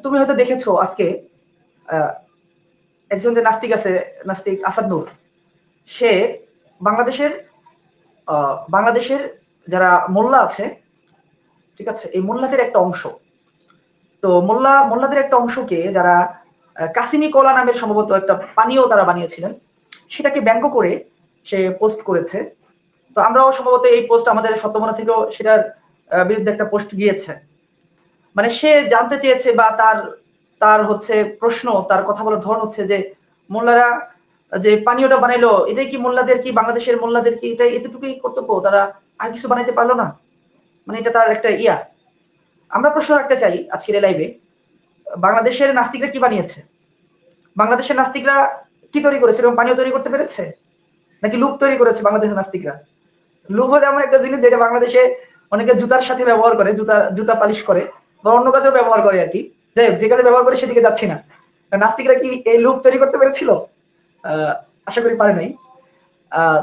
তুমি হয়তো দেখেছো আজকে আহ, একজন যে নাস্তিক আছে, নাস্তিক আসাদ নূর, সে বাংলাদেশের বাংলাদেশের যারা মোল্লা আছে, ঠিক আছে, এই মোল্লাদের একটা অংশ। তো মোল্লাদের একটা অংশকে যারা কাসিমি কলা নামের সম্ভবত একটা পানীয় তারা বানিয়েছিলেন, সেটাকে ব্যঙ্গ করে সে পোস্ট করেছে। তো আমরাও সম্ভবত এই পোস্ট আমাদের সত্যমনা থেকেও সেটার বিরুদ্ধে একটা পোস্ট গিয়েছে। মানে সে জানতে চেয়েছে বা তার তার হচ্ছে প্রশ্ন, তার কথা বলার ধরন হচ্ছে যে মোল্লারা যে পানীয়টা বানাইলো, এটাই কি মোল্লাদের, কি বাংলাদেশের মোল্লাদের কি এটাই এতটুকুই কর্তব্য, তারা আর কিছু বানাইতে পারলো না? মানে এটা তার একটা ইয়া। আমরা প্রশ্ন রাখতে চাই আজকের এই লাইভে, বাংলাদেশের নাস্তিকরা কি বানিয়েছে? বাংলাদেশের নাস্তিকরা কি তৈরি করেছে? এরকম পানীয় তৈরি করতে পেরেছে? নাকি লুপ তৈরি করেছে বাংলাদেশের নাস্তিকরা? লুপ হলো এমন একটা জিনিস যেটা বাংলাদেশে অনেকে জুতার সাথে ব্যবহার করে, জুতা জুতা পালিশ করে বা অন্য কাজেও ব্যবহার করে আর কি। যাই হোক, যে কাজে ব্যবহার করে সেদিকে যাচ্ছি না। নাস্তিকরা কি এই লুপ তৈরি করতে পেরেছিল? আহ, আশা করি পারে নাই।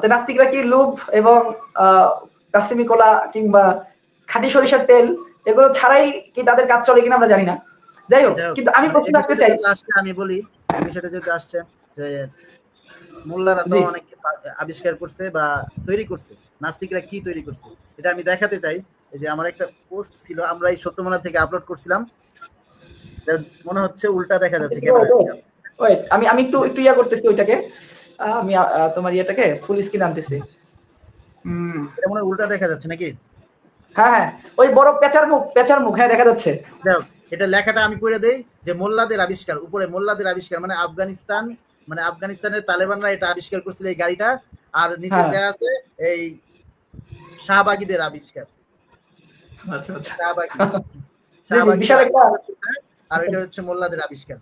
তো নাস্তিকরা কি লুপ এবং আহ, কাস্তিমি কলা কিংবা খাঁটি সরিষার তেল এগুলো ছাড়াই কি তাদের কাজ চলে কিনা আমরা জানি না। যাই হোক, যাই হোক, কিন্তু আমি মানে প্রশ্ন এই রাখতে বিষয়টা চাই। যদি আসছে আমি বলি, এই বিষয়টা যদি আসছে যে মোল্লারা তো জি, অনেক আবিষ্কার করছে বা তৈরি করছে, নাস্তিকরা কি তৈরি করছে এটা আমি দেখাতে চাই। এই যে আমার একটা পোস্ট ছিল, আমরা এই সত্যমনা থেকে আপলোড করছিলাম, মনে হচ্ছে উল্টা দেখা যাচ্ছে ক্যামেরা। ওয়েট, আমি আমি একটু একটু ইয়া করতেছি ওইটাকে। আমি তোমার ইয়েটাকে ফুল স্ক্রিন আনতেছি। এটা মনে হয় উল্টা দেখা যাচ্ছে নাকি? হ্যাঁ, হ্যাঁ, ওই বড় পেঁচার মুখ, হ্যাঁ দেখা যাচ্ছে। যাই হোক, এটা লেখাটা আমি পড়ে দেই যে মোল্লাদের আবিষ্কার, উপরে মোল্লাদের আবিষ্কার মানে আফগানিস্তান, মানে আফগানিস্তানের তালেবানরা এটা আবিষ্কার করছিল এই গাড়িটা। আর নিচে হ্যাঁ, দেয়া আছে এই শাহবাগীদের আবিষ্কার, আচ্ছা, আচ্ছা। শাহবাগী, জি, জি, শাহবাগীদের বিশাল একটা। আবিষ্কার হচ্ছে এটা, আর এটা হচ্ছে মোল্লাদের আবিষ্কার।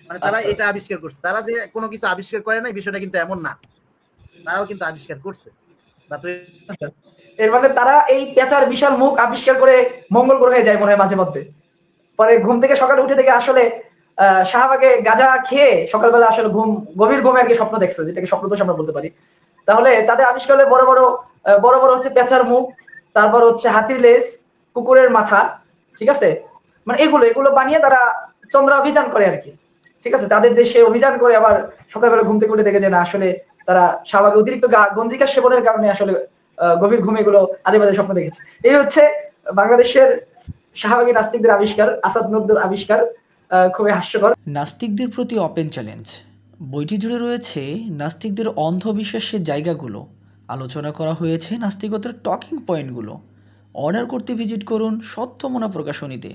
মানে তারা আচ্ছা, এটা আচ্ছা, আবিষ্কার করছে, তারা যে কোনো কিছু আবিষ্কার করে না বিষয়টা কিন্তু এমন না, তারাও কিন্তু আবিষ্কার করছে বা আচ্ছা। এর মানে তারা এই পেঁচার বিশাল মুখ আবিষ্কার করে মঙ্গল গ্রহে যায় মনে হয় মাঝে মধ্যে। পরে ঘুম থেকে সকালে উঠে থেকে আসলে শাহবাগে গাঁজা খেয়ে সকালবেলা আসলে গভীর ঘুমে আর কি স্বপ্ন দেখছে, যেটাকে স্বপ্নদোষ আমরা বলতে পারি। তাহলে তাদের আবিষ্কার হলে বড় বড় বড় বড় হচ্ছে পেঁচার মুখ, তারপর হচ্ছে হাতির লেজ, কুকুরের মাথা, ঠিক আছে? মানে এগুলো এগুলো বানিয়ে তারা চন্দ্র অভিযান করে আর কি। ঠিক আছে, তাদের দেশে অভিযান করে আবার সকালবেলা ঘুম থেকে উঠে দেখে যে না আসলে তারা শাহবাগে অতিরিক্ত গঞ্জিকা সেবনের কারণে আসলে গভীর ঘুমে এগুলো আজে বাজে স্বপ্ন দেখেছে। এই হচ্ছে বাংলাদেশের শাহবাগী নাস্তিকদের আবিষ্কার, আসাদ নূরদের আবিষ্কার। খুবই হাস্যকর। নাস্তিকদের প্রতি ওপেন চ্যালেঞ্জ বইটি জুড়ে রয়েছে নাস্তিকদের অন্ধবিশ্বাসের জায়গাগুলো, আলোচনা করা হয়েছে নাস্তিকতার টকিং পয়েন্টগুলো। অর্ডার করতে ভিজিট করুন সত্যমনা প্রকাশনীতে।